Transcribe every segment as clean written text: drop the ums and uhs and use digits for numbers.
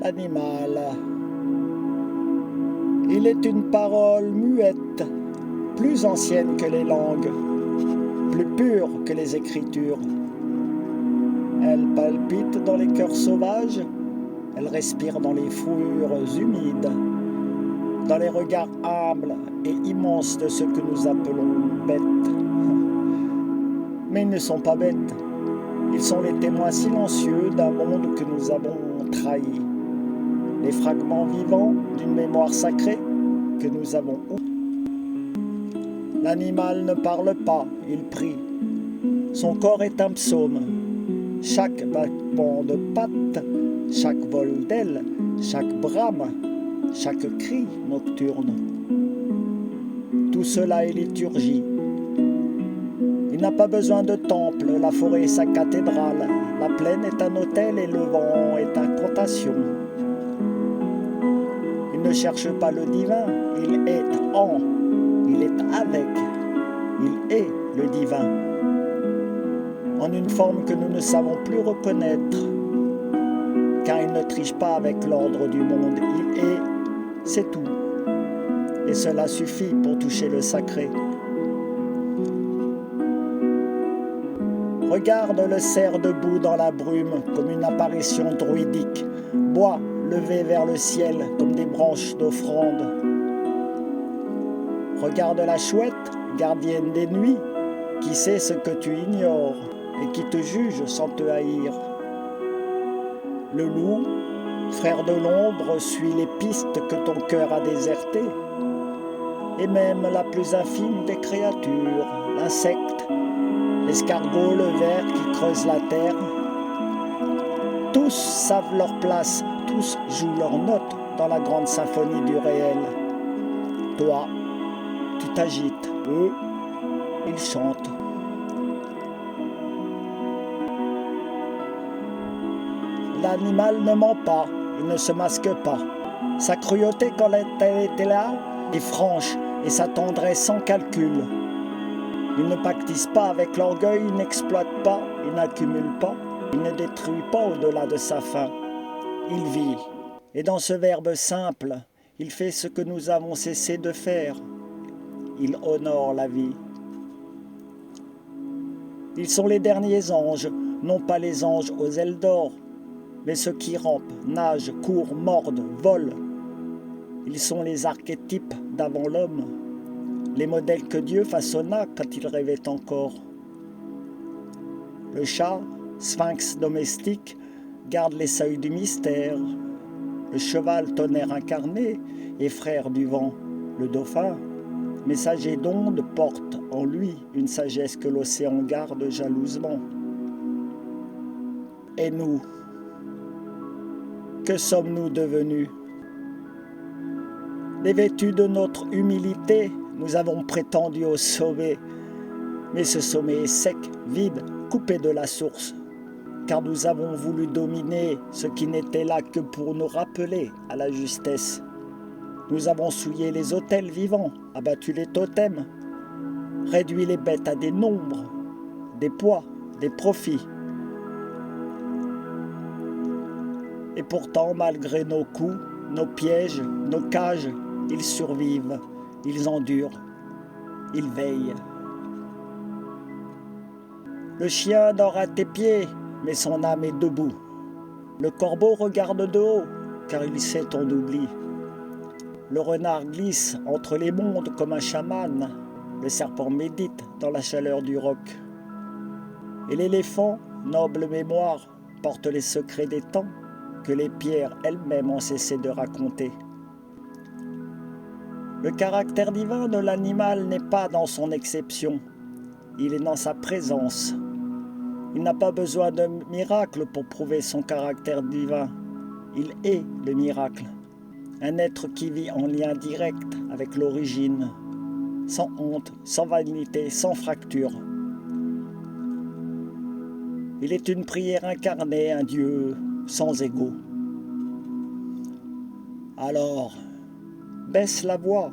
L'animal. Il est une parole muette, plus ancienne que les langues, plus pure que les écritures. Elle palpite dans les cœurs sauvages, elle respire dans les fourrures humides, dans les regards humbles et immenses de ceux que nous appelons bêtes. Mais ils ne sont pas bêtes, ils sont les témoins silencieux d'un monde que nous avons trahi, les fragments vivants d'une mémoire sacrée que nous avons oubliée. L'animal ne parle pas, il prie. Son corps est un psaume. Chaque battement de pattes, chaque vol d'aile, chaque brame, chaque cri nocturne. Tout cela est liturgie. Il n'a pas besoin de temple, la forêt est sa cathédrale, la plaine est un autel et le vent est incantation. Il ne cherche pas le divin, il est en, il est avec, il est le divin. En une forme que nous ne savons plus reconnaître, car il ne triche pas avec l'ordre du monde, il est, c'est tout. Et cela suffit pour toucher le sacré. Regarde le cerf debout dans la brume comme une apparition druidique, bois levé vers le ciel comme des branches d'offrande. Regarde la chouette, gardienne des nuits, qui sait ce que tu ignores et qui te juge sans te haïr. Le loup, frère de l'ombre, suit les pistes que ton cœur a désertées. Et même la plus infime des créatures, l'insecte, l'escargot, le ver qui creuse la terre, tous savent leur place, tous jouent leur note dans la grande symphonie du réel. Toi, tu t'agites, eux, ils chantent. L'animal ne ment pas, il ne se masque pas. Sa cruauté quand elle était là est franche et sa tendresse sans calcul. Il ne pactise pas avec l'orgueil, il n'exploite pas, il n'accumule pas, il ne détruit pas au-delà de sa faim. Il vit. Et dans ce verbe simple, il fait ce que nous avons cessé de faire. Il honore la vie. Ils sont les derniers anges, non pas les anges aux ailes d'or, mais ceux qui rampent, nagent, courent, mordent, volent. Ils sont les archétypes d'avant l'homme, les modèles que Dieu façonna quand il rêvait encore. Le chat, sphinx domestique, garde les seuils du mystère. Le cheval, tonnerre incarné, est frère du vent. Le dauphin, messager d'onde, porte en lui une sagesse que l'océan garde jalousement. Et nous, que sommes-nous devenus? Dévêtus de notre humilité, nous avons prétendu au sommet, mais ce sommet est sec, vide, coupé de la source, car nous avons voulu dominer ce qui n'était là que pour nous rappeler à la justesse. Nous avons souillé les autels vivants, abattu les totems, réduit les bêtes à des nombres, des poids, des profits. Et pourtant, malgré nos coups, nos pièges, nos cages, ils survivent, ils endurent, ils veillent. Le chien dort à tes pieds, mais son âme est debout. Le corbeau regarde de haut, car il sait ton oubli. Le renard glisse entre les mondes comme un chaman. Le serpent médite dans la chaleur du roc. Et l'éléphant, noble mémoire, porte les secrets des temps que les pierres elles-mêmes ont cessé de raconter. Le caractère divin de l'animal n'est pas dans son exception, il est dans sa présence. Il n'a pas besoin de miracle pour prouver son caractère divin. Il est le miracle, un être qui vit en lien direct avec l'origine, sans honte, sans vanité, sans fracture. Il est une prière incarnée, un Dieu sans ego. Alors, baisse la voix,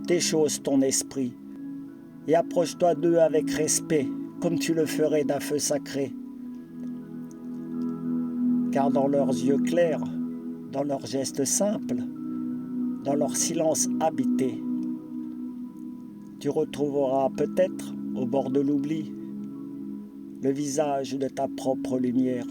déchausse ton esprit et approche-toi d'eux avec respect, comme tu le ferais d'un feu sacré. Car dans leurs yeux clairs, dans leurs gestes simples, dans leur silence habité. Tu retrouveras peut-être, au bord de l'oubli, le visage de ta propre lumière.